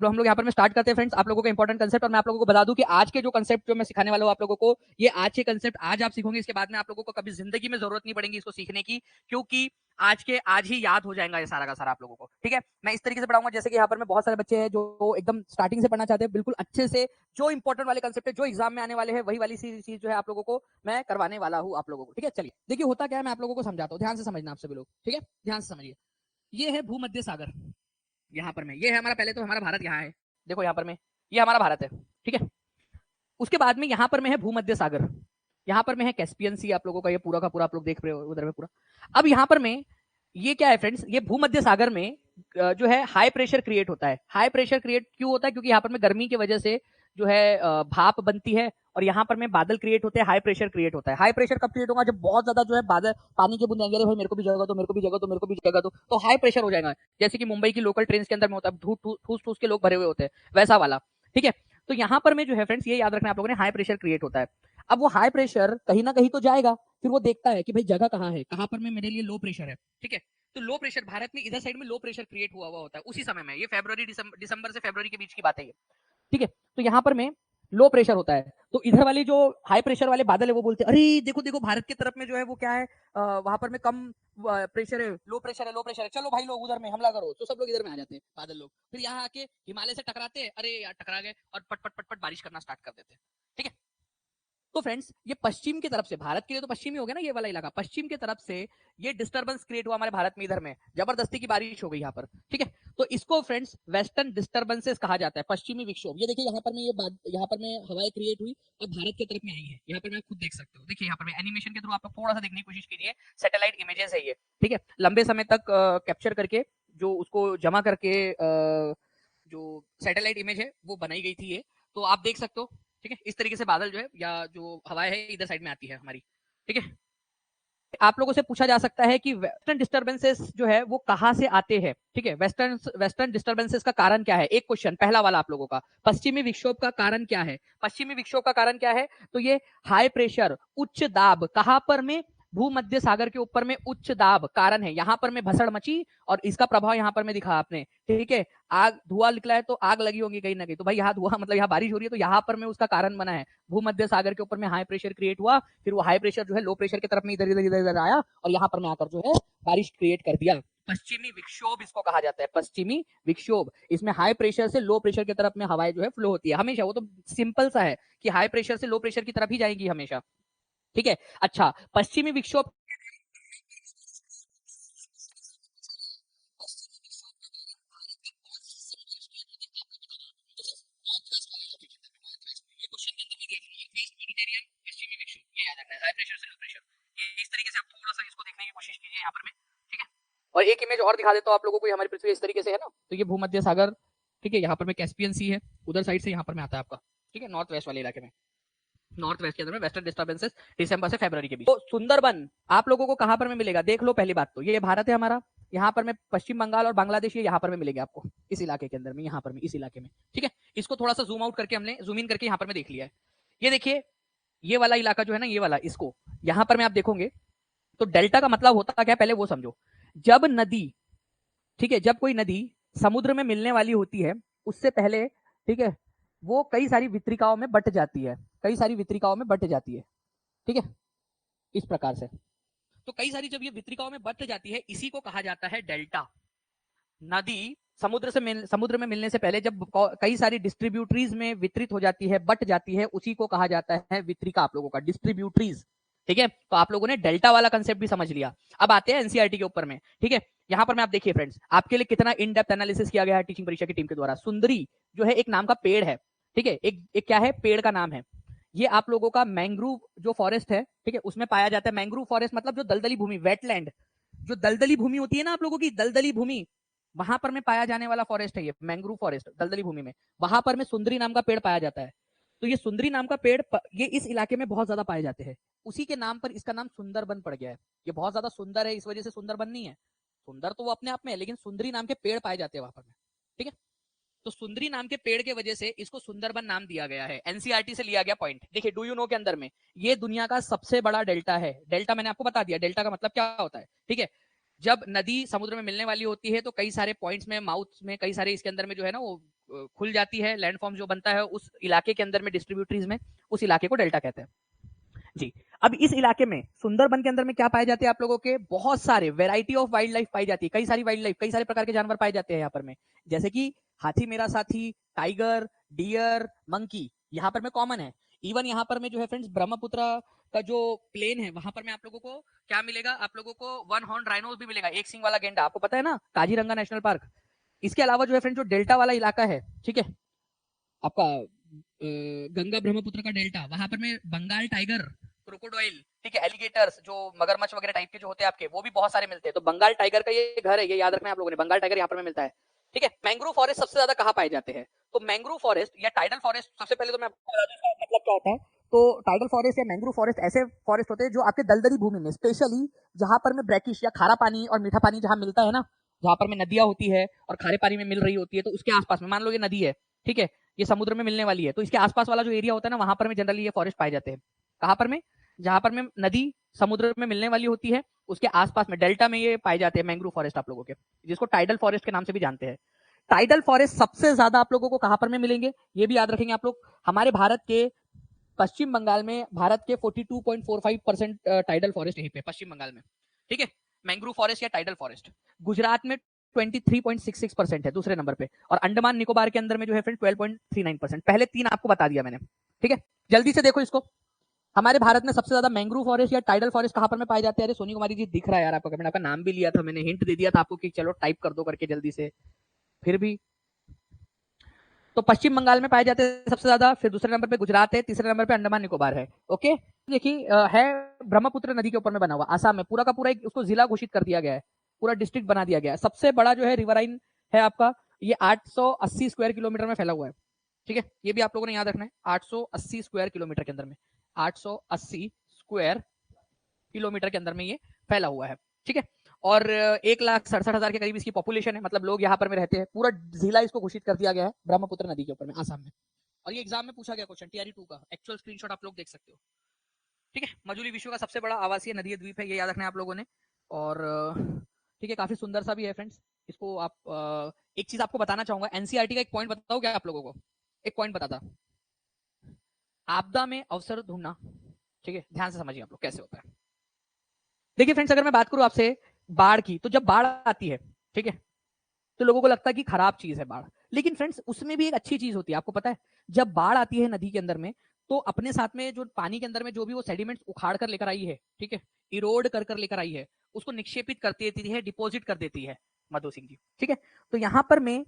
हम लोग यहाँ पर मैं स्टार्ट करते हैं फ्रेंड्स, आप लोगों को इंपॉर्टेंट कंसेप्ट। और मैं आप लोगों को बता दूं कि आज के जो कंसेप्ट जो मैं सिखाने वाला हूँ आप लोगों को, ये आज के कंसेप्ट आज आप सीखोगे, इसके बाद में आप लोगों को कभी जिंदगी में जरूरत नहीं पड़ेगी इसको सीखने की, क्योंकि आज ही याद हो जाएगा ये सारा का सारा आप लोगों को। ठीक है, मैं इस तरीके से पढ़ाऊंगा जैसे कि यहाँ पर मैं बहुत सारे बच्चे हैं जो एकदम स्टार्टिंग से पढ़ना चाहते हैं, बिल्कुल अच्छे से, जो इंपॉर्टेंट वाले कंसेप्ट है जो एग्जाम में आने वाले हैं वही वाली चीज जो है आप लोगों को मैं करवाने वाला हूँ आप लोगों को। ठीक है, चलिए देखिए होता क्या है, मैं आप लोगों को समझाता हूँ, ध्यान से समझना आप सभी लोग। ठीक है, ध्यान से समझिए। ये है भूमध्य सागर, यहाँ पर में ये है हमारा, पहले तो हमारा भारत यहाँ है, देखो यहाँ पर में ये हमारा भारत है। ठीक है, उसके बाद में यहाँ पर में है भूमध्य सागर, यहाँ पर में है कैस्पियन सी, आप लोगों का ये पूरा का पूरा आप लोग देख रहे हो उधर में पूरा। अब यहाँ पर में ये क्या है फ्रेंड्स, ये भूमध्य सागर में जो है हाई प्रेशर क्रिएट होता है। हाई प्रेशर क्रिएट क्यों होता है, क्योंकि यहाँ पर में गर्मी की वजह से जो है भाप बनती है, और यहाँ पर में बादल क्रिएट होते हैं, हाई प्रेशर क्रिएट होता है। हाई प्रेशर कब क्रिएट होगा, जब बहुत ज्यादा जो है बादल पानी के बूंद आएंगे, भाई मेरे को भी जगह दो, मेरे को भी जगह दो, मेरे को भी जगह दो, तो हाई प्रेशर हो जाएगा। जैसे कि मुंबई की लोकल ट्रेन के अंदर में होता है, ठूस ठूस के लोग भरे हुए होते हैं, वैसा वाला। ठीक है, तो यहाँ पर में जो है फ्रेंड्स, ये याद रखना आप लोगों ने, हाई प्रेशर क्रिएट होता है। अब वो हाई प्रेशर कहीं ना कहीं तो जाएगा, फिर वो देखता है कि भाई जगह कहाँ है, कहाँ पर में मेरे लिए लो प्रेशर है। ठीक है, तो लो प्रेशर भारत में इधर साइड में लो प्रेशर क्रिएट हुआ होता है उसी समय में, ये फरवरी दिसंबर से फरवरी के बीच की बात है ये। ठीक है, तो यहाँ पर में लो प्रेशर होता है, तो इधर वाले जो हाई प्रेशर वाले बादल है वो बोलते हैं अरे देखो देखो भारत की तरफ में जो है वो क्या है, वहां पर में कम प्रेशर है, लो प्रेशर है, लो प्रेशर है, चलो भाई लोग उधर में हमला करो, तो सब लोग इधर में आ जाते हैं बादल लोग, फिर यहाँ आके हिमालय से टकराते हैं, अरे यार टकरा गए, और पट पट पट पट बारिश करना स्टार्ट कर देते हैं। ठीक है, तो फ्रेंड्स ये पश्चिम की तरफ से, भारत के लिए तो पश्चिमी हो गया ना ये वाला इलाका, पश्चिम की तरफ से ये डिस्टर्बेंस क्रिएट हुआ हमारे भारत में, इधर में जबरदस्ती की बारिश हो गई यहाँ पर। ठीक है, तो इसको फ्रेंड्स वेस्टर्न डिस्टर्बेंसेस कहा जाता है, पश्चिमी विक्षोभ। ये देखिए यहाँ पर में यहाँ पर में हवाएं क्रिएट हुई और भारत की तरफ में आई है, यहाँ पर मैं खुद देख सकते हो, देखिए यहाँ पर मैं एनिमेशन के थ्रू आप थोड़ा सा देखने की कोशिश कीजिए, सैटेलाइट इमेजेस है ये। ठीक है, लंबे समय तक कैप्चर करके जो उसको जमा करके जो सैटेलाइट इमेज है वो बनाई गई थी ये, तो आप देख सकते हो। ठीक है, इस तरीके से बादल जो है या जो हवाएं है इधर साइड में आती है हमारी। ठीक है, आप लोगों से पूछा जा सकता है कि वेस्टर्न डिस्टर्बेंसेस जो है वो कहां से आते हैं। ठीक है, वेस्टर्न डिस्टर्बेंसेस का कारण क्या है, एक क्वेश्चन पहला वाला आप लोगों का, पश्चिमी विक्षोभ का कारण क्या है, पश्चिमी विक्षोभ का कारण क्या है, तो ये हाई प्रेशर उच्च दाब, कहां पर में, भूमध्य सागर के ऊपर में उच्च दाब कारण है, यहां पर में भसड़ मची और इसका प्रभाव यहां पर में दिखा आपने। ठीक है, आग धुआं निकला है तो आग लगी होगी कहीं ना कहीं, तो भाई यहाँ धुआं मतलब यहाँ बारिश हो रही है तो यहाँ पर में उसका कारण बना है, भूमध्य सागर के ऊपर में हाई प्रेशर क्रिएट हुआ, फिर वो हाई प्रेशर जो है लो प्रेशर की तरफ में इधर इधर इधर इधर आया और यहाँ पर में आकर जो है बारिश क्रिएट कर दिया। पश्चिमी विक्षोभ इसको कहा जाता है, पश्चिमी विक्षोभ। इसमें हाई प्रेशर से लो प्रेशर की तरफ में हवाएं जो है फ्लो होती है हमेशा, वो तो सिंपल सा है कि हाई प्रेशर से लो प्रेशर की तरफ ही जाएगी हमेशा। ठीक है, अच्छा पश्चिमी विक्षोभ इस तरीके से आप थोड़ा सा इसको देखने की कोशिश कीजिए यहाँ पर में। ठीक है, और एक इमेज और दिखा देता हूँ आप लोगों को, हमारी पृथ्वी इस तरीके से है ना, तो ये भूमध्य सागर, ठीक है, यहाँ पर में कैस्पियन सी है, उधर साइड से यहाँ पर में आता है आपका। ठीक है, नॉर्थ वेस्ट वाले इलाके में, नॉर्थ वेस्ट के अंदर में वेस्टर्न डिस्टर्बेंसेस दिसंबर से फरवरी के बीच। तो सुंदरबन आप लोगों को कहां पर में मिलेगा, देख लो, पहली बात तो ये भारत है हमारा, यहाँ पर में पश्चिम बंगाल और बांग्लादेश ये यहाँ पर में मिलेंगे आपको, इस इलाके के अंदर में, यहाँ पर में इस इलाके में। ठीक है, इसको थोड़ा सा जूम आउट करके हमने जूम इन करके यहाँ पर में देख लिया है। ये देखिए ये वाला इलाका जो है ना, ये वाला, इसको यहाँ पर में आप देखोगे तो डेल्टा का मतलब होता क्या है पहले वो समझो। जब नदी, ठीक है, जब कोई नदी समुद्र में मिलने वाली होती है उससे पहले, ठीक है, वो कई सारी वितरिकाओं में बट जाती है, कई सारी वितरिकाओं में बट जाती है। ठीक है, इस प्रकार से, तो कई सारी जब ये वितरिकाओं में बट जाती है इसी को कहा जाता है डेल्टा। नदी समुद्र में मिलने से पहले जब कई सारी डिस्ट्रीब्यूटरीज में वितरित हो जाती है, बट जाती है, उसी को कहा जाता है वितरिका, आप लोगों का डिस्ट्रीब्यूटरीज। ठीक है, तो आप लोगों ने डेल्टा वाला कंसेप्ट भी समझ लिया। अब आते हैं एनसीईआरटी के ऊपर में। ठीक है, यहां पर मैं आप देखिए फ्रेंड्स, आपके लिए कितना इन डेप्थ एनालिसिस किया गया है टीचिंग परीक्षा की टीम के द्वारा। सुंदरी जो है एक नाम का पेड़ है, ठीक है, एक क्या है, पेड़ का नाम है। ये आप लोगों का मैंग्रोव जो फॉरेस्ट है, ठीक है, उसमें पाया जाता है। मैंग्रोव फॉरेस्ट मतलब जो दलदली भूमि, वेटलैंड, जो दलदली भूमि होती है ना आप लोगों की, दलदली भूमि, वहां पर में पाया जाने वाला फॉरेस्ट है ये मैंग्रोव फॉरेस्ट, दलदली भूमि में, वहां पर में सुंदरी नाम का पेड़ पाया जाता है। तो ये सुंदरी नाम का पेड़ ये इस इलाके में बहुत ज्यादा पाए जाते हैं, उसी के नाम पर इसका नाम सुंदरबन पड़ गया है। ये बहुत ज्यादा सुंदर है इस वजह से सुंदरबन नहीं है, सुंदर तो वो अपने आप में है, लेकिन सुंदरी नाम के पेड़ पाए जाते हैं वहां पर में। ठीक है, तो सुंदरी नाम के पेड़ के वजह से इसको सुंदरबन नाम दिया गया है, एनसीईआरटी से लिया गया पॉइंट। देखिए डू यू नो के अंदर में ये दुनिया का सबसे बड़ा डेल्टा है। डेल्टा मैंने आपको बता दिया, डेल्टा का मतलब क्या होता है। ठीक है, जब नदी समुद्र में मिलने वाली होती है तो कई सारे पॉइंट्स में, माउथ में, कई सारे इसके अंदर में जो है ना वो खुल जाती है, लैंडफॉर्म जो बनता है उस इलाके के अंदर में डिस्ट्रीब्यूटरीज में, उस इलाके को डेल्टा कहते हैं जी। अब इस इलाके में सुंदरबन के अंदर में क्या पाए जाते हैं आप लोगों के, बहुत सारे वेराइटी ऑफ वाइल्ड लाइफ पाई जाती है, कई सारी वाइल्ड लाइफ, कई सारे प्रकार के जानवर पाए जाते हैं यहाँ पर में, जैसे कि हाथी मेरा साथी, टाइगर, डियर, मंकी यहाँ पर में कॉमन है। इवन यहाँ पर में जो है फ्रेंड्स ब्रह्मपुत्र का जो प्लेन है वहां पर में आप लोगों को क्या मिलेगा, आप लोगों को वन हॉर्न राइनोस भी मिलेगा, एक सिंग वाला गेंडा, आपको पता है ना, काजीरंगा नेशनल पार्क। इसके अलावा जो है फ्रेंड जो डेल्टा वाला इलाका है, ठीक है, आपका गंगा ब्रह्मपुत्र का डेल्टा, वहां पर में बंगाल टाइगर, क्रोकोडाइल, ठीक है, एलिगेटर्स जो मगरमच्छ वगैरह टाइप के जो होते हैं आपके, वो भी बहुत सारे मिलते हैं। तो बंगाल टाइगर का ये घर है, ये याद रखना है आप लोगों ने, बंगाल टाइगर यहाँ पर में मिलता है, ठीक है। मैंग्रोव फॉरेस्ट सबसे ज्यादा कहाँ पाए जाते हैं, तो मैंग्रोव फॉरेस्ट या टाइडल फॉरेस्ट, सबसे पहले तो मैं आपको बता दूं इसका मतलब क्या होता है। तो टाइडल फॉरेस्ट या मैंग्रोव फॉरेस्ट ऐसे फॉरेस्ट होते हैं जो आपके दलदली भूमि में, स्पेशली जहां पर में ब्रैकिश या खारा पानी और मीठा पानी जहां मिलता है ना, जहां पर में नदियां होती है और खारे पानी में मिल रही होती है, तो उसके आसपास में मान लो ये नदी है, ठीक है, ये समुद्र में मिलने वाली है, तो इसके आसपास वाला जो एरिया होता है ना, वहां पर में जनरली ये फॉरेस्ट पाए जाते हैं। कहां पर में, जहां पर में नदी समुद्र में मिलने वाली होती है, उसके आसपास में डेल्टा में ये पाए जाते हैं मैंग्रोव फॉरेस्ट आप लोगों के, जिसको टाइडल फॉरेस्ट के नाम से भी जानते हैं। टाइडल फॉरेस्ट सबसे ज्यादा आप लोगों को कहां पर में मिलेंगे, ये भी याद रखेंगे आप लोग, हमारे भारत के पश्चिम बंगाल में, भारत के 42.45% टाइडल फॉरेस्ट यहीं पे पश्चिम बंगाल में, ठीक है, मैंग्रोव फॉरेस्ट या टाइडल फॉरेस्ट। गुजरात में 23.66% है दूसरे नंबर पे, और अंडमान निकोबार के अंदर में जो है फ्रेंड 12.39%। पहले तीन आपको बता दिया मैंने, ठीक है। जल्दी से देखो इसको, हमारे भारत में सबसे ज्यादा मैंग्रोव फॉरेस्ट या टाइडल फॉरेस्ट कहां पर में पाए जाते हैं। अरे सोनी कुमारी जी दिख रहा है यार आपका कमेंट, आपका नाम भी लिया था मैंने, हिंट दे दिया था आपको कि चलो टाइप कर दो करके जल्दी से, फिर भी। तो पश्चिम बंगाल में पाए जाते हैं सबसे ज्यादा, फिर दूसरे नंबर पे गुजरात है, तीसरे नंबर पे अंडमान निकोबार है। ओके, देखिए है ब्रह्मपुत्र नदी के ऊपर में बना हुआ, आसाम में पूरा का पूरा एक उसको जिला घोषित कर दिया गया है, पूरा डिस्ट्रिक्ट बना दिया गया है। सबसे बड़ा जो है रिवराइन है आपका, ये 880 स्क्वायर किलोमीटर में फैला हुआ है, ठीक है, ये भी आप लोगों ने याद रखना है, 880 स्क्वायर किलोमीटर के अंदर में, 880 स्क्वायर किलोमीटर के अंदर में ये फैला हुआ है, ठीक है। और 1,67,000 के करीब इसकी पॉपुलेशन है, मतलब लोग यहाँ पर में रहते हैं। पूरा जिला इसको घोषित कर दिया गया है ब्रह्मपुत्र नदी के ऊपर में, आसाम में। और ये एग्जाम में पूछा गया क्वेश्चन, टीआरई 2 का एक्चुअल स्क्रीनशॉट आप लोग देख सकते हो, ठीक है। मजुली विश्व का सबसे बड़ा आवासीय नदी द्वीप है, ये याद रखना है आप लोगों ने। और ठीक है, काफी सुंदर सा भी है फ्रेंड्स। इसको आप एक चीज आपको बताना चाहूंगा, एनसीईआरटी का एक पॉइंट बताओ क्या आप लोगों को, एक पॉइंट बताता, आपदा में अवसर ढूंढना, ठीक है, ध्यान से समझिए आप लोग कैसे होता है। देखिए फ्रेंड्स, अगर मैं बात करूं आपसे बाढ़ की, तो जब बाढ़ आती है, ठीक है, तो लोगों को लगता है कि खराब चीज है बाढ़, लेकिन फ्रेंड्स उसमें भी एक अच्छी चीज होती है, आपको पता है। जब बाढ़ आती है नदी के अंदर में, तो अपने साथ में जो पानी के अंदर में जो भी वो सेडिमेंट्स उखाड़ कर लेकर आई है, ठीक है, इरोड कर कर लेकर आई है, उसको निक्षेपित कर देती है, डिपॉजिट कर देती है मधु सिंह जी, ठीक है। तो यहां पर में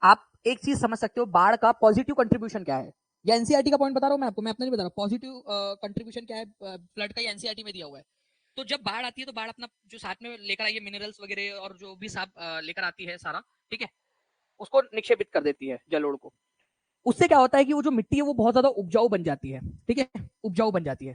आप एक चीज समझ सकते हो, बाढ़ का पॉजिटिव कंट्रीब्यूशन क्या है। या एनसीईआरटी का पॉइंट बता रहा हूं मैं आपको, मैं अपना नहीं बता रहा हूं, पॉजिटिव कंट्रीब्यूशन क्या है फ्लड का, एनसीईआरटी में दिया हुआ है। तो जब बाढ़ आती है, तो बाढ़ अपना जो साथ में लेकर आई है मिनरल्स वगैरह और जो भी साफ लेकर आती है सारा, ठीक है, उसको निक्षेपित कर देती है जलोढ़ को। उससे क्या होता है कि वो जो मिट्टी है वो बहुत ज्यादा उपजाऊ बन जाती है, ठीक है, उपजाऊ बन जाती है।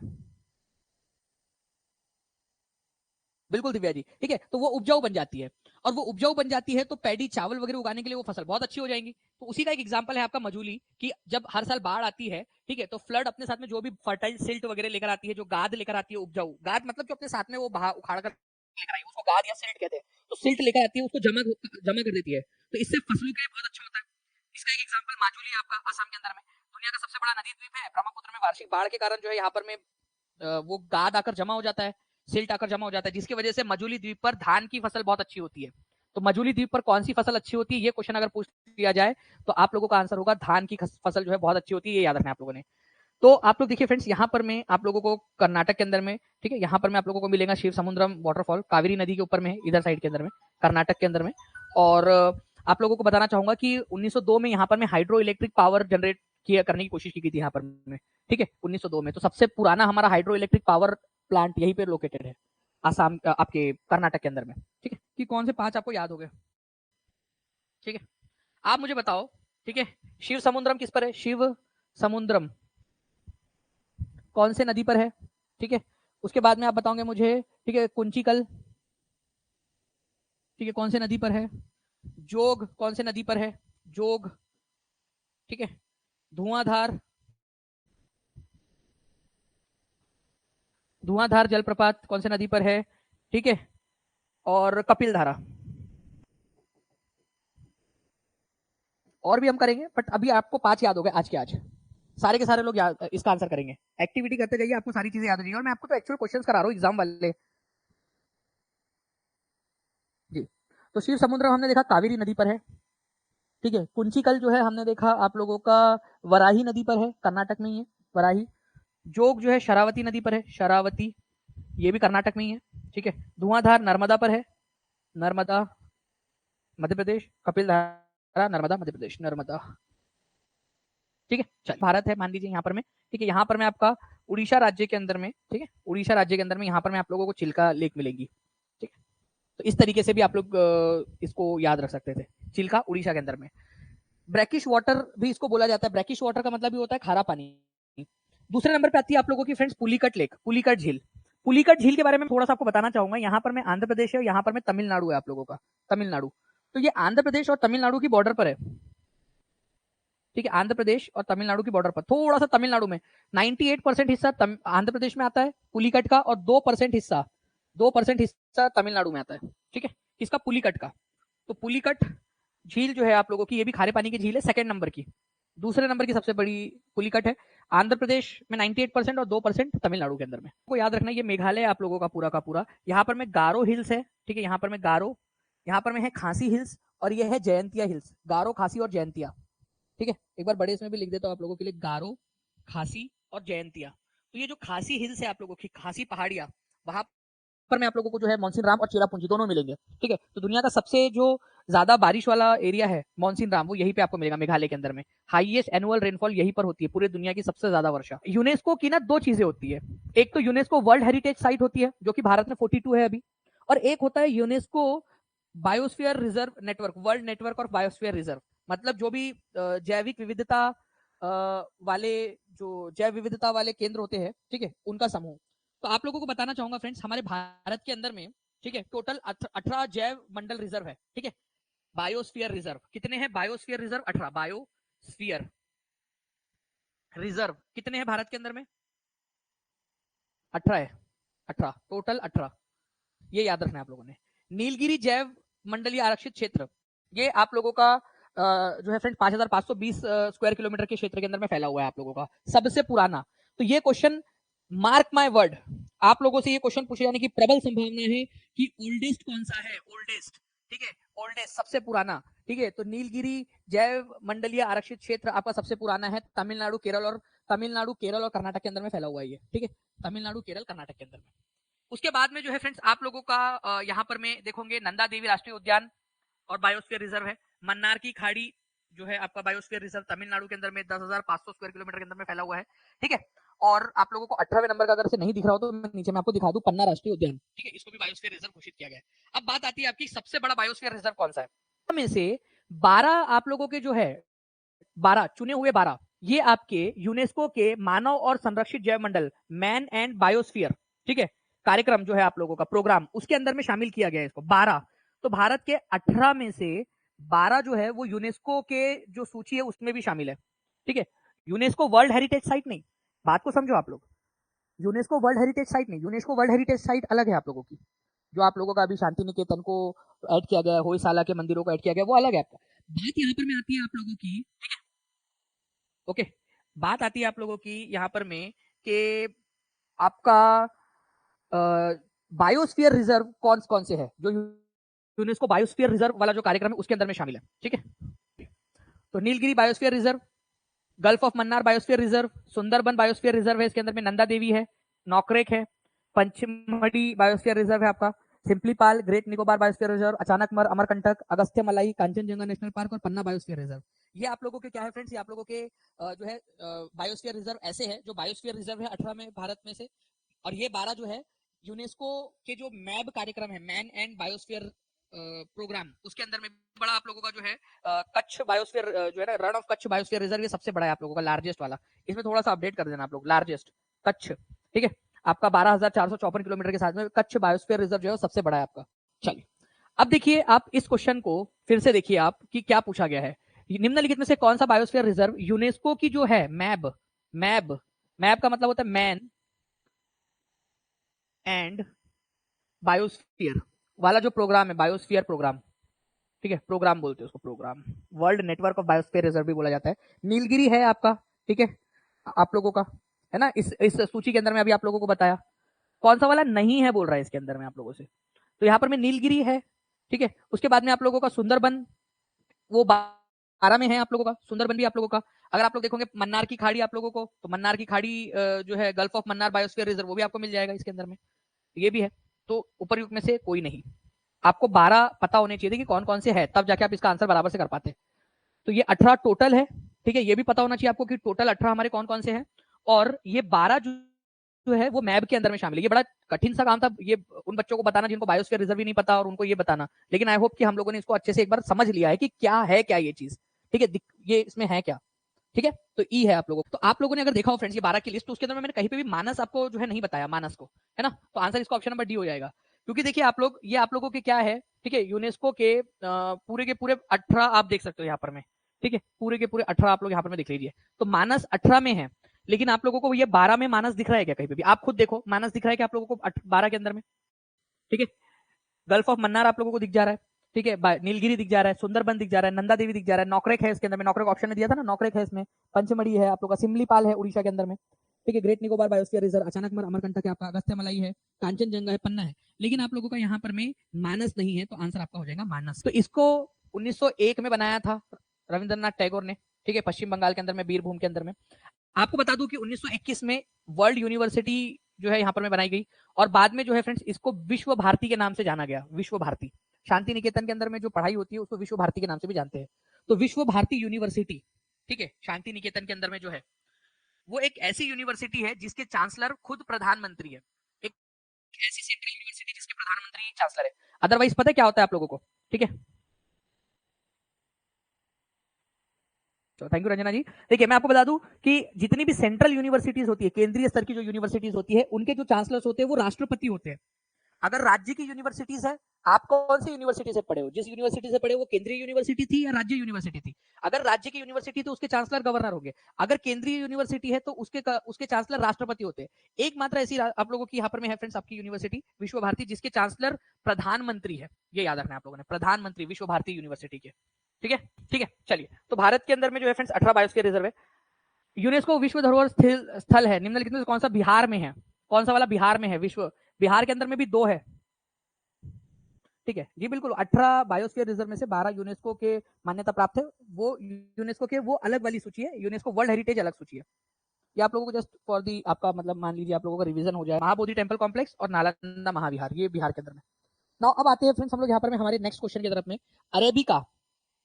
बिल्कुल दिव्या जी, ठीक है, तो वो उपजाऊ बन जाती है, और वो उपजाऊ बन जाती है तो पैडी चावल वगैरह उगाने के लिए वो फसल बहुत अच्छी हो जाएंगी। तो उसी का एक एग्जांपल है आपका मजूली, कि जब हर साल बाढ़ आती है, ठीक है, तो फ्लड अपने साथ में जो भी फर्टाइल सिल्ट वगैरह लेकर आती है, जो गाद लेकर आती है, उपजाऊ गाद मतलब जो अपने साथ में वो उखाड़ कर लेकर आई है, उसको गाद या सिल्ट कहते हैं। तो सिल्ट लेकर आती है, उसको जमा कर देती है, तो इससे फसलों के लिए बहुत अच्छा होता है। इसका एक एग्जाम्पल माजुली है आपका, असम के अंदर में, दुनिया का सबसे बड़ा नदी द्वीप है ब्रह्मपुत्र में, वार्षिक बाढ़ के कारण जो है यहाँ पर में वो गाद आकर जमा हो जाता है, सिल्ट आकर जमा हो जाता है, जिसकी वजह से मजूली द्वीप पर धान की फसल बहुत अच्छी होती है। तो मजूली द्वीप पर कौन सी फसल अच्छी होती है, ये क्वेश्चन अगर पूछ लिया जाए, तो आप लोगों का आंसर होगा धान की फसल जो है बहुत अच्छी होती है, ये याद रखना है आप लोगों ने। तो आप लोग देखिए फ्रेंड्स, यहाँ पर मैं आप लोगों को कर्नाटक के अंदर में, ठीक है, यहाँ पर मैं आप लोगों को मिलेगा शिव समुद्रम वाटरफॉल, कावेरी नदी के ऊपर में है, इधर साइड के अंदर में, कर्नाटक के अंदर में। और आप लोगों को बताना चाहूंगा कि 1902 में यहाँ पर में हाइड्रो इलेक्ट्रिक पावर जनरेट किया करने की कोशिश की गई थी यहाँ पर में, ठीक है, 1902 में। तो सबसे पुराना हमारा हाइड्रो इलेक्ट्रिक पावर प्लांट यहीं पे लोकेटेड है, आसाम आपके कर्नाटक के अंदर में, ठीक है। कि कौन से पांच आपको याद हो गए, ठीक है, आप मुझे बताओ, ठीक है, शिव समुद्रम किस पर है, शिव समुद्रम कौन से नदी पर है, ठीक है। उसके बाद में आप बताओगे मुझे, ठीक है, कुंचिकल, ठीक है, कौन से नदी पर है, जोग कौन से नदी पर है, जोग, ठीक है, धुआंधार, धुआंधार जलप्रपात कौन से नदी पर है, ठीक है, और कपिल धारा। और भी हम करेंगे, बट अभी आपको 5 याद हो गए आज के आज। सारे के सारे लोग याद इसका आंसर करेंगे। एक्टिविटी करते जाइए, आपको सारी चीजें याद हो जाएंगी। और मैं आपको तो एक्चुअल क्वेश्चंस करा रहा हूँ एग्जाम वाले जी। तो शिव समुद्र हमने देखा कावेरी नदी पर है, ठीक है। कुंचिकल जो है हमने देखा आप लोगों का वराही नदी पर है, कर्नाटक में ही है वराही। जोग जो है शरावती नदी पर है, शरावती, ये भी कर्नाटक में ही है, ठीक है। धुआंधार नर्मदा पर है, नर्मदा मध्य प्रदेश। कपिल धारा नर्मदा मध्य प्रदेश, नर्मदा, ठीक है। चल भारत है मान लीजिए यहाँ पर में, ठीक है। यहाँ पर में आपका उड़ीसा राज्य के अंदर में, ठीक है, उड़ीसा राज्य के अंदर में यहाँ पर में आप लोगों को चिल्का लेक मिलेगी, ठीक है। तो इस तरीके से भी आप लोग इसको याद रख सकते थे, चिल्का उड़ीसा के अंदर में। ब्रैकिश वाटर भी इसको बोला जाता है, ब्रैकिश वाटर का मतलब भी होता है खारा पानी। दूसरे नंबर पे आती है आप लोगों की फ्रेंड्स पुलिकट लेक, पुलिकट झील। पुलिकट झील के बारे में थोड़ा सा आपको बताना चाहूंगा। यहाँ पर में आंध्र प्रदेश है, यहाँ पर में तमिलनाडु है आप लोगों का, तमिलनाडु। तो ये आंध्र प्रदेश और तमिलनाडु की बॉर्डर पर है, ठीक है। आंध्र प्रदेश और तमिलनाडु की बॉर्डर पर थोड़ा सा तमिलनाडु में 98% हिस्सा आंध्र प्रदेश में आता है पुलिकट का, और 2% हिस्सा तमिलनाडु में आता है, ठीक है। इसका पुलिकट का। तो पुलिकट झील जो है आप लोगों की, ये भी खारे पानी की झील है, सेकंड नंबर की। दूसरे नंबर की सबसे बड़ी पुलिकट है आंध्र प्रदेश में 98% और 2% तमिलनाडु के अंदर में। को याद रखना ये मेघालय आप लोगों का पूरा का पूरा। यहाँ पर में गारो हिल्स है, ठीक है। यहाँ पर में गारो, यहाँ पर में है खासी हिल्स, और ये है जयंतिया हिल्स। गारो, खासी और जयंतिया, ठीक है। एक बार बड़े इसमें भी लिख देता हूँ आप लोगों के लिए, गारो, खासी और जयंतिया। तो ये जो खासी हिल्स है आप लोगों की, खासी पहाड़ियां, वहां पर में आप लोगों को जो है मानसीन राम और चेरापूंजी दोनों मिलेंगे, ठीक है। तो दुनिया का सबसे जो ज्यादा बारिश वाला एरिया है मानसीन राम, वो यहीं पे आपको मिलेगा, मेघालय के अंदर में। हाईएस्ट एनुअल रेनफॉल यहीं पर होती है, पूरी दुनिया की सबसे ज्यादा वर्षा। यूनेस्को की ना 2 चीजें होती है, एक तो यूनेस्को वर्ल्ड हेरिटेज साइट होती है, जो कि भारत में 42 है अभी, और एक होता है UNESCO biosphere reserve network, world network of biosphere reserve. मतलब जो भी जैविक विविधता वाले, जो जैव विविधता वाले केंद्र होते हैं, ठीक है, उनका समूह। तो आप लोगों को बताना चाहूंगा फ्रेंड्स, हमारे भारत के अंदर में, ठीक है, टोटल 18 जैव मंडल रिजर्व है, ठीक है। बायोस्फीयर रिजर्व कितने हैं? बायोस्फीयर रिजर्व 18, बायोस्फीयर रिजर्व कितने हैं भारत के अंदर में? 18 है, 18 टोटल, 18। ये याद रखना है आप लोगों ने। नीलगिरी जैव मंडलीय आरक्षित क्षेत्र, ये आप लोगों का जो है फ्रेंड 5520 स्क्वायर किलोमीटर के क्षेत्र के अंदर में फैला हुआ है आप लोगों का, सबसे पुराना। तो ये क्वेश्चन, मार्क माय वर्ड, आप लोगों से ये क्वेश्चन पूछे जाने की प्रबल संभावना है कि ओल्डेस्ट कौन सा है, ओल्डेस्ट, ठीक है, ओल्डेस्ट सबसे पुराना, ठीक है। तो नीलगिरी जैव मंडलीय आरक्षित क्षेत्र आपका सबसे पुराना है तमिलनाडु, केरल और कर्नाटक के अंदर में फैला हुआ है ये, ठीक है। तमिलनाडु, केरल, कर्नाटक के अंदर में। उसके बाद में जो है फ्रेंड्स आप लोगों का यहाँ पर में देखोगे नंदा देवी राष्ट्रीय उद्यान और बायोस्फीयर रिजर्व है। मन्नार की खाड़ी जो है आपका बायोस्फीयर रिजर्व तमिलनाडु के अंदर में 10,500 स्क्वायर किलोमीटर के अंदर में फैला हुआ है, ठीक है। और आप लोगों को 18वें नंबर का अगर से नहीं दिख रहा हो तो मैं नीचे में आपको दिखा दूं, पन्ना राष्ट्रीय उद्यान, ठीक है, इसको भी बायोस्फीयर रिजर्व घोषित किया गया है। अब बात आती है आपकी सबसे बड़ा बायोस्फीयर रिजर्व कौन सा है। में से 12 आप लोगों के जो है 12 चुने हुए 12, ये आपके यूनेस्को के मानव और संरक्षित जैव मंडल, मैन एंड बायोस्फीयर, ठीक है, कार्यक्रम जो है आप लोगों का प्रोग्राम, उसके अंदर में शामिल किया गया है इसको 12। तो भारत के 18 में से 12 जो है वो यूनेस्को के जो सूची है उसमें भी शामिल है, ठीक है। यूनेस्को वर्ल्ड हेरिटेज साइट नहीं, बात को समझो आप लोग, यूनेस्को वर्ल्ड हेरिटेज साइट नहीं, यूनेस्को वर्ल्ड हेरिटेज साइट अलग है आप लोगों की। जो आप लोगों का अभी शांति निकेतन को ऐड किया गया है, होयसाला के मंदिरों को ऐड किया गया, वो अलग है आपका। बात यहाँ पर में आती है आप लोगों की, ओके, बात आती है आप लोगों की यहाँ पर में कि आपका बायोस्फीयर रिजर्व कौन कौन से है जो यूनेस्को बायोस्फीयर रिजर्व वाला जो कार्यक्रम है उसके अंदर में शामिल है, ठीक है। तो Nilgiri biosphere reserve, gulf of Mannar biosphere reserve, Sundarban biosphere reserve है, इसके अंदर में नंदा देवी है, नौकरेक है, पंचमढ़ी बायोस्फीयर रिजर्व है आपका, Simlipal, Great Nicobar biosphere reserve, Achanakmar, Amarkantak, Agasthya Malai, Kanchenjunga national park और पन्ना बायोस्फीयर रिजर्व। ये आप लोगों के क्या है फ्रेंड्स, ये आप लोगों के जो है बायोस्फीयर रिजर्व ऐसे है, जो बायोस्फीयर रिजर्व है 18 में भारत में से। और ये 12 जो है यूनेस्को के जो मैब कार्यक्रम है, मैन एंड बायोस्फीयर प्रोग्राम, उसके अंदर में बड़ा आप लोगों का जो है कच्छ बायोस्फीयर जो है ना, रण ऑफ कच्छ बायोस्फीयर रिजर्व, ये सबसे बड़ा है आप लोगों का, लार्जेस्ट वाला। इसमें थोड़ा सा अपडेट कर देना आप लोग, लार्जेस्ट कच्छ, ठीक है, आपका 12,454 किलोमीटर के साथ में कच्छ बायोस्फीयर रिजर्व जो है सबसे बड़ा है आपका। चलिए अब देखिए आप इस क्वेश्चन को फिर से देखिए आप कि क्या पूछा गया है। निम्नलिखित में से कौन सा बायोस्फीयर रिजर्व यूनेस्को की जो है मैब, मैब, मैब का मतलब होता है मैन एंड बायोस्फीयर वाला जो प्रोग्राम है, बायोस्फीयर प्रोग्राम, ठीक है, प्रोग्राम बोलते हैं उसको, program. World network of biosphere reserve भी बोला जाता है। नीलगिरी है आपका, ठीक है, आप लोगों का है ना, इस सूची के अंदर में अभी आप लोगों को बताया। कौन सा वाला नहीं है बोल रहा है इसके अंदर में आप लोगों से, तो यहाँ पर में नीलगिरी है, ठीक है। उसके बाद में आप लोगों का सुंदरबन, वो 12 में है आप लोगों का, सुंदरबन भी आप लोगों का। अगर आप लोग देखोगे मन्नार की खाड़ी आप लोगों को, तो मन्नार की खाड़ी जो है gulf of Mannar biosphere reserve, वो भी आपको मिल जाएगा इसके अंदर में, ये भी है। तो उपरयुक्त में से कोई नहीं। आपको 12 पता होने चाहिए थे कि कौन कौन से है, तब जाके आप इसका आंसर बराबर से कर पाते। तो ये 18 टोटल है, ठीक है, ये भी पता होना चाहिए आपको कि टोटल 18 हमारे कौन कौन से हैं। और ये 12 जो है वो मैब के अंदर में शामिल है। ये बड़ा कठिन सा काम था ये उन बच्चों को बताना जिनको बायोस्फीयर रिजर्व ही नहीं पता, और उनको ये बताना। लेकिन आई होप कि हम लोगों ने इसको अच्छे से एक बार समझ लिया है कि क्या है, क्या ये चीज, ठीक है, ये इसमें है क्या, ठीक है। तो ई है आप लोगों को। तो आप लोगों ने अगर देखा हो फ्रेंड्स ये 12 की लिस्ट, तो उसके अंदर मैंने कहीं पे भी मानस आपको जो है नहीं बताया, मानस को, है ना। तो आंसर इसका ऑप्शन नंबर डी हो जाएगा। क्योंकि देखिए आप लोग, ये आप लोगों के क्या है, ठीक है, यूनेस्को के पूरे 18 आप देख सकते हो यहाँ पर में, ठीक है, पूरे के पूरे 18 आप लोग यहाँ पर में देख लीजिए। तो मानस 18 में है, लेकिन आप लोगों को ये 12 में मानस दिख रहा है क्या कहीं पे भी? आप खुद देखो, मानस दिख रहा है क्या आप लोगों को 12 के अंदर में? ठीक है, गल्फ ऑफ मन्नार आप लोगों को दिख जा रहा है, ठीक है, नीलगिरी दिख जा रहा है, सुंदरबन दिख जा रहा है, नंदा देवी दिख जा रहा है, नौकरेक है इसके अंदर में, नौकरेक ऑप्शन में दिया था ना, नौकरेक है इसमें, पंचमढ़ी है आप लोग का, सिमलीपाल है उड़ीसा के अंदर में, ठीक है, Great Nicobar biosphere reserve, Achanakmar Amarkantak है आपका, अगस्त्यमलाई है, कांचनजंगा है, पन्ना है। लेकिन आप लोगों का यहाँ पर में मानस नहीं है, तो आंसर आपका हो जाएगा मानस। तो इसको 1901 में बनाया था रविंद्रनाथ टैगोर ने, ठीक है, पश्चिम बंगाल के अंदर में, बीरभूम के अंदर में। आपको बता दूं कि 1921 में वर्ल्ड यूनिवर्सिटी जो है यहाँ पर में बनाई गई, और बाद में जो है फ्रेंड्स इसको विश्व भारती के नाम से जाना गया। विश्व भारती, शांति निकेतन के अंदर में जो पढ़ाई होती है उसको विश्व भारती के नाम से भी जानते हैं। तो विश्व भारती यूनिवर्सिटी, ठीक है, शांति निकेतन के अंदर में जो है, वो एक ऐसी यूनिवर्सिटी है जिसके चांसलर खुद प्रधानमंत्री है। एक ऐसी सेंट्रल यूनिवर्सिटी जिसके प्रधानमंत्री चांसलर है। अदरवाइज पता है क्या होता है आप लोगों को, ठीक है। थैंक यू रंजना जी। देखिए मैं आपको बता दूं कि जितनी भी सेंट्रल यूनिवर्सिटीज होती है, केंद्रीय स्तर की जो यूनिवर्सिटीज होती है, उनके जो चांसलर्स होते हैं वो राष्ट्रपति होते हैं। अगर राज्य की यूनिवर्सिटीज है, आप कौन सी यूनिवर्सिटी से पढ़े हो, जिस यूनिवर्सिटी से पढ़े वो केंद्रीय यूनिवर्सिटी थी या राज्य यूनिवर्सिटी थी? अगर राज्य की यूनिवर्सिटी तो उसके चांसलर गवर्नर होंगे। अगर केंद्रीय यूनिवर्सिटी है तो उसके चांसलर राष्ट्रपति होते हैं। एक मात्र ऐसी आप लोगों की यहाँ पर में है फ्रेंड्स, आपकी यूनिवर्सिटी विश्व भारती, जिसके चांसलर प्रधानमंत्री है। ये याद रखना आप लोगों ने, प्रधानमंत्री विश्व भारती यूनिवर्सिटी के, ठीक है। ठीक है, चलिए, तो भारत के अंदर में जो है फ्रेंड्स 18 बायोस्फीयर रिजर्व है। यूनेस्को विश्व धरोहर स्थल है निम्नलिखित में से कौन सा बिहार में है? कौन सा वाला बिहार में है? बिहार के अंदर में भी 2 है, ठीक है जी, बिल्कुल। 18 बायोस्फीयर रिजर्व में से 12 यूनेस्को के मान्यता प्राप्त है। वो यूनेस्को के वो अलग वाली सूची है, यूनेस्को वर्ल्ड हेरिटेज अलग सूची है। ये आप लोगों को जस्ट फॉर दी आपका मतलब मान लीजिए आप लोगों का रिवीजन हो जाए। महाबोधि टेम्पल कॉम्प्लेक्स और नालंदा महाविहार, ये बिहार के अंदर में। नाउ अब आते हैं फ्रेंड्स हम लोग यहाँ पर में हमारे नेक्स्ट क्वेश्चन की तरफ में। अरेबिका,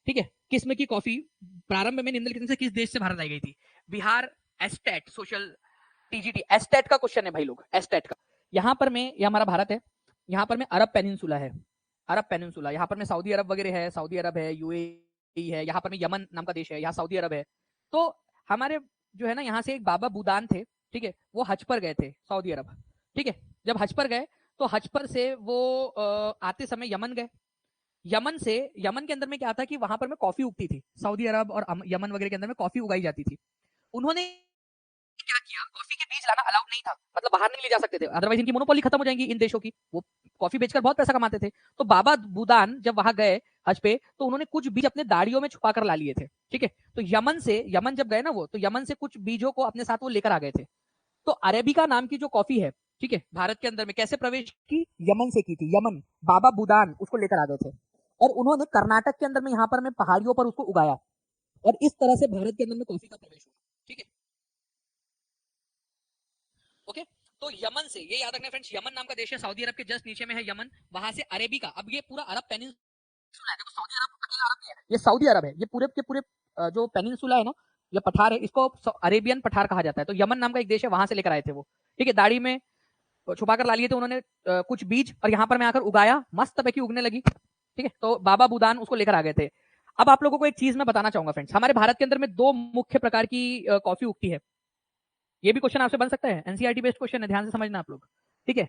ठीक है, किस्म की कॉफी प्रारंभ में निम्नलिखित में से किस देश से भारत आई गई थी? Bihar, estate, social, TGT. Estate का क्वेश्चन है भाई लोग, एस्टेट का। यहाँ पर में ये हमारा भारत है, यहाँ पर में अरब पेनिनसुला है, अरब पेनिनसुला। यहाँ पर में सऊदी अरब वगैरह है, सऊदी अरब है, यूएई है, यहाँ पर में यमन नाम का देश है, यहाँ सऊदी अरब है। तो हमारे जो है ना यहाँ से एक बाबा बुदान थे, ठीक है, वो हज पर गए थे सऊदी अरब, ठीक है। जब हज पर गए तो हज पर से वो आते समय यमन गए। यमन के अंदर में क्या था कि वहां पर में कॉफी उगती थी, सऊदी अरब और यमन वगैरह के अंदर में कॉफी उगाई जाती थी। उन्होंने क्या किया, कॉफी के बीज लाना अलाउड नहीं था, मतलब बाहर नहीं ले जा सकते थे, अदरवाइज इनकी मोनोपोली खत्म हो जाएगी इन देशों की। वो कॉफी बेचकर बहुत पैसा कमाते थे। तो बाबा बुदान जब वहां गए हज पे, तो उन्होंने कुछ बीज अपने दाढ़ियों में छुपा कर ला लिए थे, ठीक है। तो यमन जब गए ना वो, तो यमन से कुछ बीजों को अपने साथ वो लेकर आ गए थे। तो अरेबिका नाम की जो कॉफी है, ठीक है, भारत के अंदर में कैसे प्रवेश की? यमन से की थी, यमन, बाबा बुदान उसको लेकर आ गए थे, और उन्होंने कर्नाटक के अंदर में यहाँ पर में पहाड़ियों पर उसको उगाया, और इस तरह से भारत के अंदर में कॉफी का प्रवेश हुआ, ठीक है। ओके, तो यमन से, ये याद रखना फ्रेंड्स, यमन नाम का देश है, सऊदी अरब के जस्ट नीचे में है यमन, वहां से अरेबिका। अब ये पूरा अरब पेनिनसुला है, देखो सऊदी अरब अकेला अरब नहीं है, ये सऊदी अरब है, ये पूरे के पूरे जो पेनिनसुला है ना, ये पठार है, इसको अरेबियन पठार कहा जाता है। तो यमन नाम का एक देश है, वहां से लेकर आए थे वो, ठीक है, दाढ़ी में छुपा कर ला लिए थे उन्होंने कुछ बीज, और यहाँ पर मैं आकर उगाया, मस्त पैकी उगने लगी, ठीक है। तो बाबा बुदान उसको लेकर आ गए थे। अब आप लोगों को एक चीज मैं बताना चाहूंगा फ्रेंड्स, हमारे भारत के अंदर में 2 मुख्य प्रकार की कॉफी उगती है। ये भी क्वेश्चन आपसे बन सकता है, एनसीईआरटी बेस्ड क्वेश्चन है, ध्यान से समझना आप लोग, ठीक है।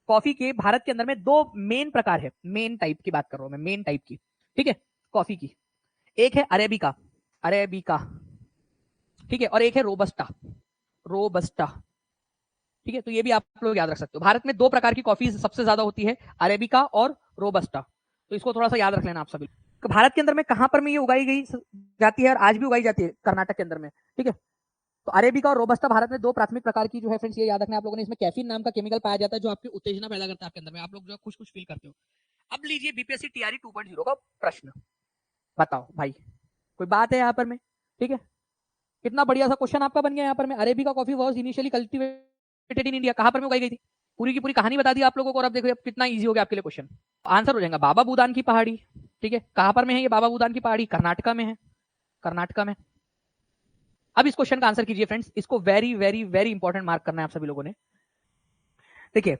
कॉफी के भारत के अंदर में 2 मेन प्रकार है, मेन टाइप की बात कर रहा हूं मैं, मेन टाइप की, ठीक है, कॉफी की। एक है अरेबिका, अरेबिका, ठीक है, और एक है रोबस्टा, रोबस्टा, ठीक है। तो ये भी आप लोग याद रख सकते हो। भारत में 2 प्रकार की कॉफी सबसे ज्यादा होती है, अरेबिका और रोबस्टा। तो इसको थोड़ा सा याद रख लेना आप सभी। भारत के अंदर में कहां पर में ये उगाई गई जाती है और आज भी उगाई जाती है कर्नाटक के अंदर में, ठीक है। तो अरेबिका और रोबस्टा भारत में दो प्राथमिक प्रकार की जो है फ्रेंड्स, ये याद रखना आप लोगों ने। इसमें कैफीन नाम का केमिकल पाया जाता है जो आपकी उत्तेजना पैदा करता है आपके अंदर में, आप लोग जो खुश खुश फील करते हो। अब लीजिए बीपीएससी टीआरई 2.0 का प्रश्न, बताओ भाई कोई बात है यहाँ पर में, ठीक है। कितना बढ़िया सा क्वेश्चन आपका बन गया यहाँ पर में। Arabica coffee was initially cultivated in India, कहां पर में उगाई गई थी, पूरी की पूरी कहानी बता दी आप लोगों को। और अब देखो अब कितना इजी हो गया आपके लिए क्वेश्चन, आंसर हो जाएगा बाबा बुदान की पहाड़ी, ठीक है। कहां पर में है ये बाबा बुदान की पहाड़ी, कर्नाटका में है, कर्नाटका में। अब इस क्वेश्चन का आंसर कीजिए फ्रेंड्स, इसको very very very important mark करना है आप सभी लोगों ने। देखिए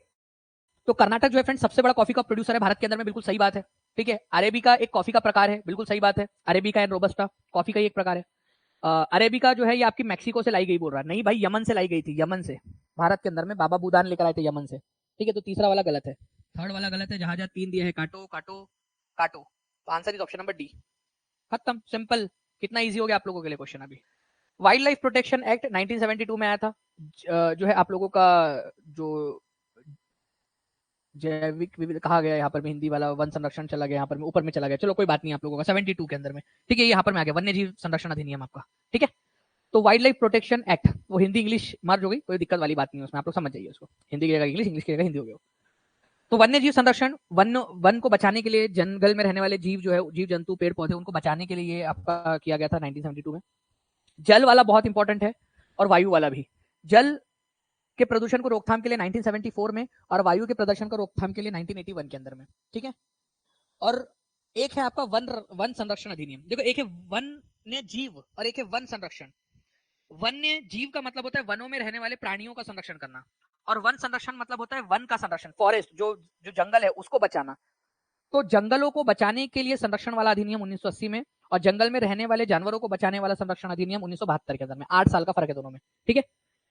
तो कर्नाटक जो है फ्रेंड्स सबसे बड़ा कॉफी का प्रोड्यूसर है भारत के अंदर में, बिल्कुल सही बात है, ठीक है। अरेबिका एक कॉफी का प्रकार है, बिल्कुल सही बात है। अरेबिका एंड रोबस्टा कॉफी का ही एक प्रकार है। अरेबिका जो है ये आपकी मैक्सिको से लाई गई बोल रहा है, नहीं भाई यमन से लाई गई थी, यमन से। भारत के अंदर में बाबा बुदान लेकर आए थे यमन से, ठीक है। तो तीसरा वाला गलत है, थर्ड वाला गलत है, जहां जहां 3 दिए है काटो काटो काटो। तो answer is option number D, खत्म, सिंपल। कितना इजी हो गया आप लोगों के लिए क्वेश्चन। अभी वाइल्ड लाइफ प्रोटेक्शन एक्ट 1972 में आया था, जो है आप लोगों का जो जैविक विविध कहा गया यहाँ पर में, हिंदी वाला वन संरक्षण चला गया यहाँ पर में, ऊपर में चला गया, चलो कोई बात नहीं आप लोगों का 72 के अंदर में, ठीक है। यहाँ पर में आ गया वन्य जीव संरक्षण अधिनियम आपका, ठीक है। तो वाइल्ड लाइफ प्रोटेक्शन एक्ट, वो हिंदी इंग्लिश मर्ज हो गई, कोई दिक्कत वाली बात नहीं है उसमें, आप लोग समझ जाइए उसको, हिंदी की जगह इंग्लिश, इंग्लिश की जगह हिंदी हो गया। तो वन्य जीव संरक्षण, वन को बचाने के लिए, जंगल में रहने वाले जीव जो है, जीव जंतु पेड़ पौधे, उनको बचाने के लिए ये आपका किया गया था 1972 में। जल वाला बहुत इंपॉर्टेंट है और वायु वाला भी। जल के प्रदूषण को रोकथाम के लिए 1974 में, और वायु के प्रदूषण को रोकथाम के लिए 1981 के अंदर में, ठीक है। और एक है आपका वन संरक्षण अधिनियम। देखो एक है वन्य जीव और एक है वन संरक्षण। वन्य जीव का मतलब होता है वनों में रहने वाले प्राणियों का संरक्षण करना, और वन संरक्षण मतलब होता है वन का संरक्षण, फॉरेस्ट, जो जो जंगल है उसको बचाना। तो जंगलों को बचाने के लिए संरक्षण वाला अधिनियम 1980 में, और जंगल में रहने वाले जानवरों को बचाने वाला संरक्षण अधिनियम 1972 के अंदर में। 8 साल का फर्क है दोनों में, ठीक है।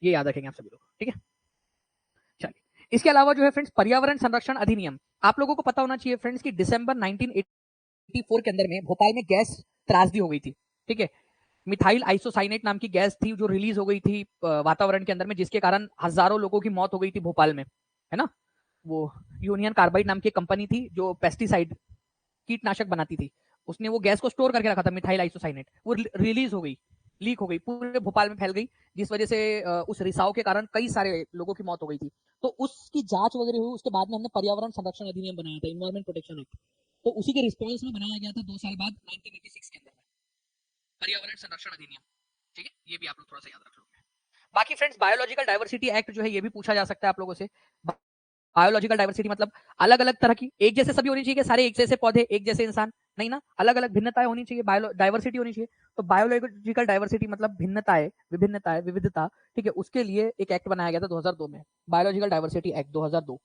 ये याद रखेंगे आप सभी लोग, ठीक है। चलिए इसके अलावा जो है फ्रेंड्स पर्यावरण संरक्षण अधिनियम, आप लोगों को पता होना चाहिए फ्रेंड्स कि दिसंबर 1984 के अंदर में भोपाल में गैस त्रासदी हो गई थी, ठीक है। मिथाइल आइसोसाइनेट नाम की गैस थी जो रिलीज हो गई थी वातावरण के अंदर में, जिसके कारण हजारों लोगों की मौत हो गई थी भोपाल में, है ना। वो यूनियन कार्बाइड नाम की कंपनी थी जो पेस्टिसाइड, कीटनाशक बनाती थी, उसने वो गैस को स्टोर करके रखा था, मिथाइल आइसोसाइनेट, वो रिलीज हो गई, लीक हो गई, पूरे भोपाल में फैल गई, जिस वजह से उस रिसाव के कारण कई सारे लोगों की मौत हो गई थी। तो उसकी जांच वगैरह हुई, उसके बाद में हमने पर्यावरण संरक्षण अधिनियम बनाया था, इन्वायरमेंट प्रोटेक्शन एक्ट। तो उसी के रिस्पॉन्स में बनाया गया था 2 साल बाद 1986 के अंदर में पर्यावरण संरक्षण अधिनियम, ठीक है। ये भी आप लोग थोड़ा सा याद रख लोगे। बाकी फ्रेंड्स बायोलॉजिकल डाइवर्सिटी एक्ट जो है ये भी पूछा जा सकता है आप लोगों से। बायोलॉजिकल डाइवर्सिटी मतलब अलग अलग तरह की, एक जैसे सभी होनी चाहिए कि सारे एक जैसे पौधे, एक जैसे इंसान, नहीं ना, अलग अलग भिन्नताएं होनी चाहिए, डाइवर्सिटी होनी चाहिए। तो बायोलॉजिकल डाइवर्सिटी मतलब भिन्नताएं, विभिन्नताएं, विविधता, ठीक है। उसके लिए एक एक्ट बनाया गया था 2002 में, बायोलॉजिकल डाइवर्सिटी एक्ट 2002,